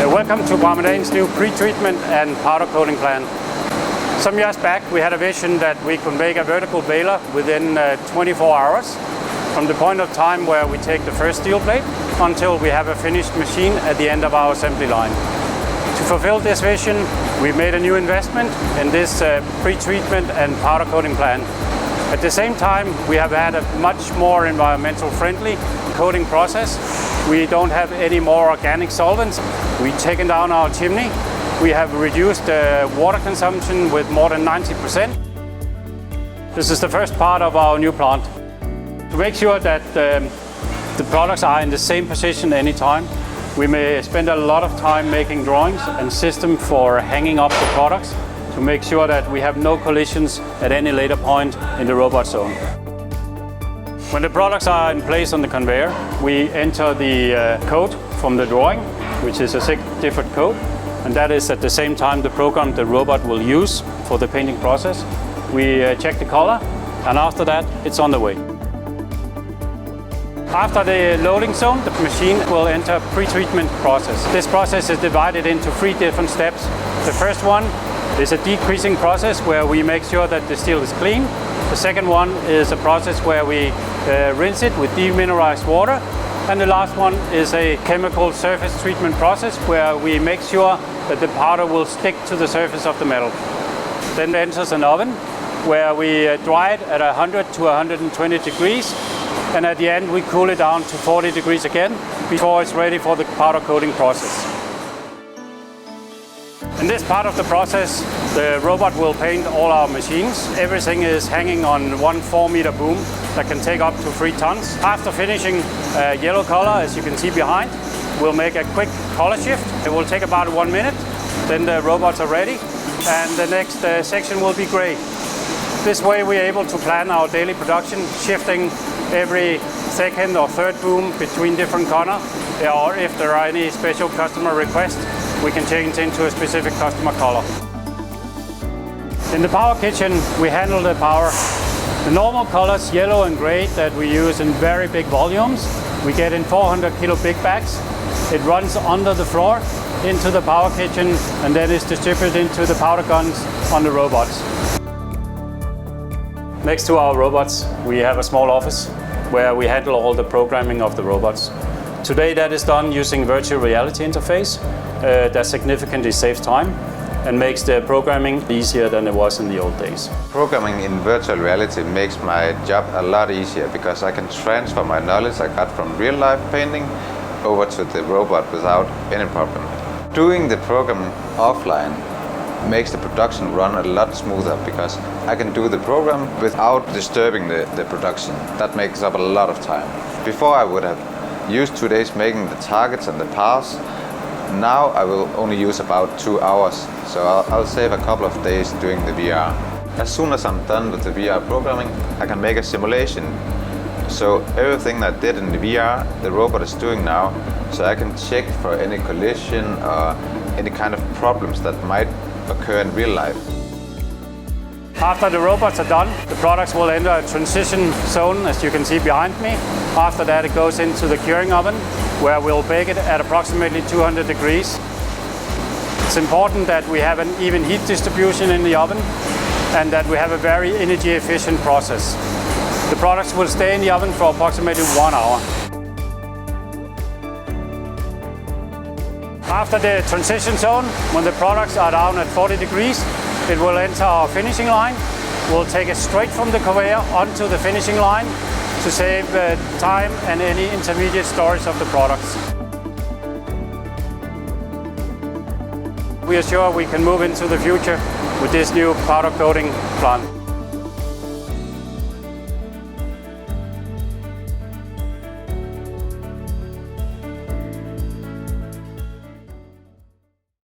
Welcome to Brahma Dane's new pre-treatment and powder coating plant. Some years back we had a vision that we could make a vertical baler within 24 hours from the point of time where we take the first steel plate until we have a finished machine at the end of our assembly line. To fulfill this vision, we made a new investment in this pre-treatment and powder coating plant. At the same time, we have had a much more environmental friendly coating process. We don't have any more organic solvents. We've taken down our chimney. We have reduced water consumption with more than 90%. This is the first part of our new plant. To make sure that the products are in the same position anytime, we may spend a lot of time making drawings and system for hanging up the products to make sure that we have no collisions at any later point in the robot zone. When the products are in place on the conveyor, we enter the code from the drawing, which is a 6-digit code, and that is at the same time the program the robot will use for the painting process. We check the color, and after that it's on the way. After the loading zone, the machine will enter pre-treatment process. This process is divided into 3 different steps. The first one is a decreasing process where we make sure that the steel is clean. The second one is a process where we rinse it with demineralized water. And the last one is a chemical surface treatment process where we make sure that the powder will stick to the surface of the metal. Then it enters an oven where we dry it at 100 to 120 degrees. And at the end we cool it down to 40 degrees again before it's ready for the powder coating process. In this part of the process, the robot will paint all our machines. Everything is hanging on one 4-meter boom that can take up to 3 tons. After finishing yellow color, as you can see behind, we'll make a quick color shift. It will take about 1 minute. Then the robots are ready and the next section will be gray. This way we're able to plan our daily production, shifting every second or third boom between different color, or if there are any special customer requests, we can change into a specific customer color. In the power kitchen, we handle the power. The normal colors, yellow and gray, that we use in very big volumes, we get in 400 kilo big bags. It runs under the floor into the power kitchen and then is distributed into the powder guns on the robots. Next to our robots, we have a small office where we handle all the programming of the robots. Today that is done using virtual reality interface that significantly saves time and makes the programming easier than it was in the old days. Programming in virtual reality makes my job a lot easier because I can transfer my knowledge I got from real life painting over to the robot without any problem. Doing the program offline makes the production run a lot smoother because I can do the program without disturbing the production. That makes up a lot of time. Before I would have used 2 days making the targets and the paths. Now I will only use about 2 hours, so I'll save a couple of days doing the VR. As soon as I'm done with the VR programming, I can make a simulation. So everything I did in the VR, the robot is doing now, so I can check for any collision or any kind of problems that might occur in real life. After the robots are done, the products will enter a transition zone, as you can see behind me. After that it goes into the curing oven, where we'll bake it at approximately 200 degrees. It's important that we have an even heat distribution in the oven and that we have a very energy efficient process. The products will stay in the oven for approximately 1 hour. After the transition zone, when the products are down at 40 degrees, it will enter our finishing line. We'll take it straight from the conveyor onto the finishing line to save time and any intermediate storage of the products. We are sure we can move into the future with this new powder coating plant.